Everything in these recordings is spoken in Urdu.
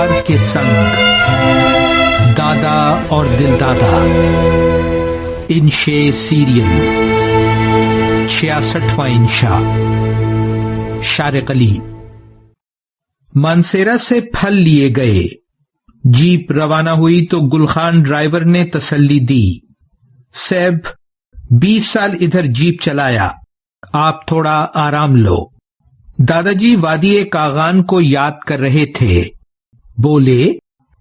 یار کے سنگ، دادا اور دل دادا، انشے سیریل 66واں انشا، شارق علی۔ مانسیرا سے پھل لیے گئے، جیپ روانہ ہوئی تو گلخان ڈرائیور نے تسلی دی، سیب 20 سال ادھر جیپ چلایا، آپ تھوڑا آرام لو۔ دادا جی وادی کاغان کو یاد کر رہے تھے، بولے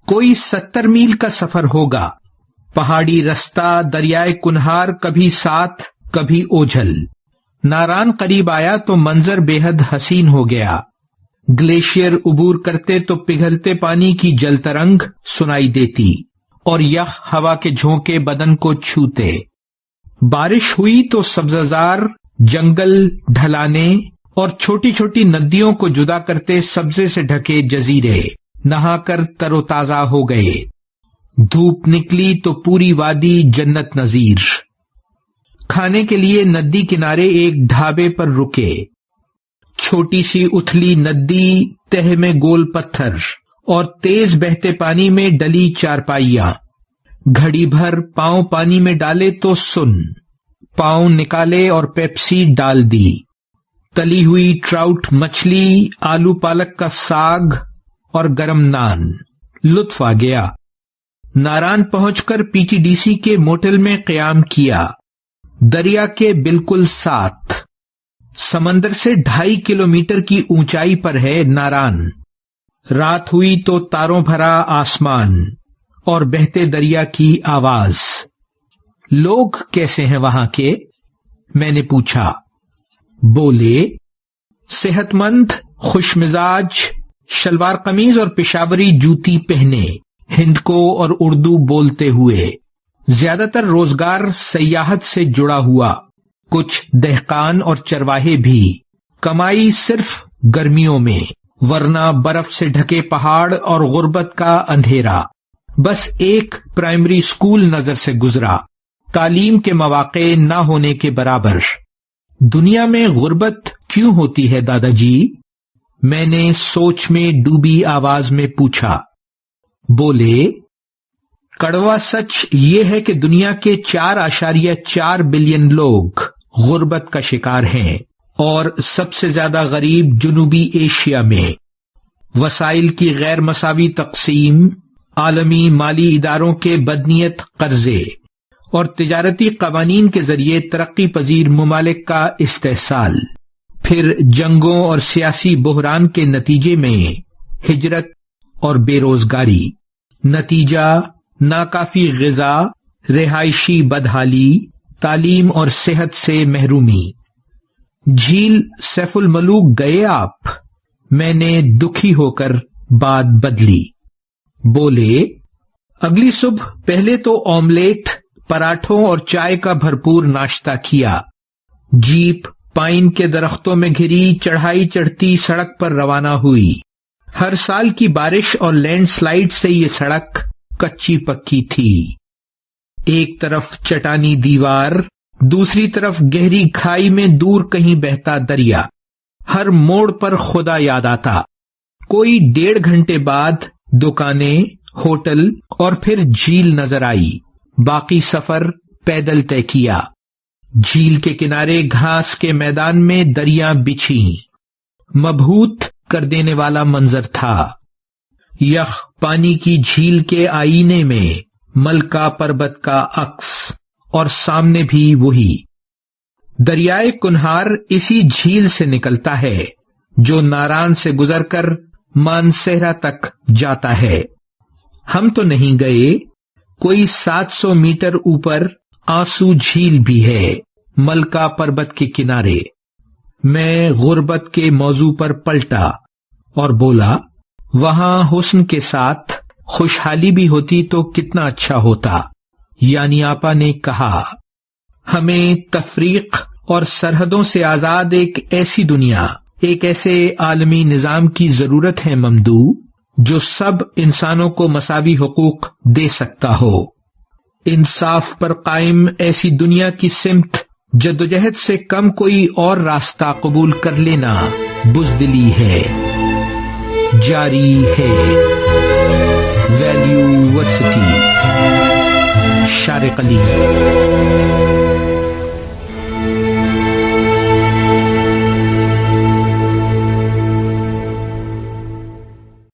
کوئی 70 میل کا سفر ہوگا، پہاڑی رستہ، دریائے کنہار، کبھی ساتھ کبھی اوجھل۔ ناران قریب آیا تو منظر بے حد حسین ہو گیا، گلیشیئر عبور کرتے تو پگھلتے پانی کی جل ترنگ سنائی دیتی اور یخ ہوا کے جھونکے بدن کو چھوتے۔ بارش ہوئی تو سبززار، جنگل، ڈھلانے اور چھوٹی چھوٹی ندیوں کو جدا کرتے سبزے سے ڈھکے جزیرے نہا کر تر و تازہ ہو گئے۔ دھوپ نکلی تو پوری وادی جنت نظیر۔ کھانے کے لیے ندی کنارے ایک ڈھابے پر رکے، چھوٹی سی اتھلی ندی، تہ میں گول پتھر اور تیز بہتے پانی میں ڈلی چارپائیاں۔ گھڑی بھر پاؤں پانی میں ڈالے تو سن، پاؤں نکالے اور پیپسی ڈال دی۔ تلی ہوئی ٹراؤٹ مچھلی، آلو پالک کا ساگ اور گرم نان، لطف آ گیا۔ ناران پہنچ کر پی ٹی ڈی سی کے موٹل میں قیام کیا، دریا کے بالکل ساتھ۔ سمندر سے 2.5 کلومیٹر کی اونچائی پر ہے ناران۔ رات ہوئی تو تاروں بھرا آسمان اور بہتے دریا کی آواز۔ لوگ کیسے ہیں وہاں کے؟ میں نے پوچھا۔ بولے صحت مند، خوش مزاج، شلوار قمیض اور پشاوری جوتی پہنے، ہندکو اور اردو بولتے ہوئے، زیادہ تر روزگار سیاحت سے جڑا ہوا، کچھ دہقان اور چرواہے بھی، کمائی صرف گرمیوں میں، ورنہ برف سے ڈھکے پہاڑ اور غربت کا اندھیرا۔ بس ایک پرائمری اسکول نظر سے گزرا، تعلیم کے مواقع نہ ہونے کے برابر۔ دنیا میں غربت کیوں ہوتی ہے دادا جی؟ میں نے سوچ میں ڈوبی آواز میں پوچھا۔ بولے کڑوا سچ یہ ہے کہ دنیا کے 4.4 بلین لوگ غربت کا شکار ہیں، اور سب سے زیادہ غریب جنوبی ایشیا میں۔ وسائل کی غیر مساوی تقسیم، عالمی مالی اداروں کے بدنیت قرضے اور تجارتی قوانین کے ذریعے ترقی پذیر ممالک کا استحصال، پھر جنگوں اور سیاسی بحران کے نتیجے میں ہجرت اور بے روزگاری، نتیجہ ناکافی غذا، رہائشی بدحالی، تعلیم اور صحت سے محرومی۔ جھیل سیف الملوک گئے آپ؟ میں نے دکھی ہو کر بات بدلی۔ بولے اگلی صبح پہلے تو آملیٹ، پراٹھوں اور چائے کا بھرپور ناشتہ کیا، جیپ پائن کے درختوں میں گھری چڑھائی چڑھتی سڑک پر روانہ ہوئی۔ ہر سال کی بارش اور لینڈ سلائیڈ سے یہ سڑک کچی پکی تھی، ایک طرف چٹانی دیوار، دوسری طرف گہری کھائی میں دور کہیں بہتا دریا۔ ہر موڑ پر خدا یاد آتا۔ کوئی 1.5 گھنٹے بعد دکانیں، ہوٹل اور پھر جھیل نظر آئی۔ باقی سفر پیدل طے کیا۔ جھیل کے کنارے گھاس کے میدان میں دریاں بچھی، مبہوت کر دینے والا منظر تھا۔ یخ پانی کی جھیل کے آئینے میں ملکہ پربت کا عکس، اور سامنے بھی وہی۔ دریائے کنہار اسی جھیل سے نکلتا ہے، جو ناران سے گزر کر مانسہرہ تک جاتا ہے۔ ہم تو نہیں گئے، کوئی 700 میٹر اوپر آنسو جھیل بھی ہے، ملکہ پربت کے کنارے۔ میں غربت کے موضوع پر پلٹا اور بولا وہاں حسن کے ساتھ خوشحالی بھی ہوتی تو کتنا اچھا ہوتا۔ یعنی آپا نے کہا ہمیں تفریق اور سرحدوں سے آزاد ایک ایسی دنیا، ایک ایسے عالمی نظام کی ضرورت ہے ممدو، جو سب انسانوں کو مساوی حقوق دے سکتا ہو۔ انصاف پر قائم ایسی دنیا کی سمت جدوجہد سے کم کوئی اور راستہ قبول کر لینا بزدلی ہے۔ جاری ہے۔ ویلیو ورسٹی، شارق علی۔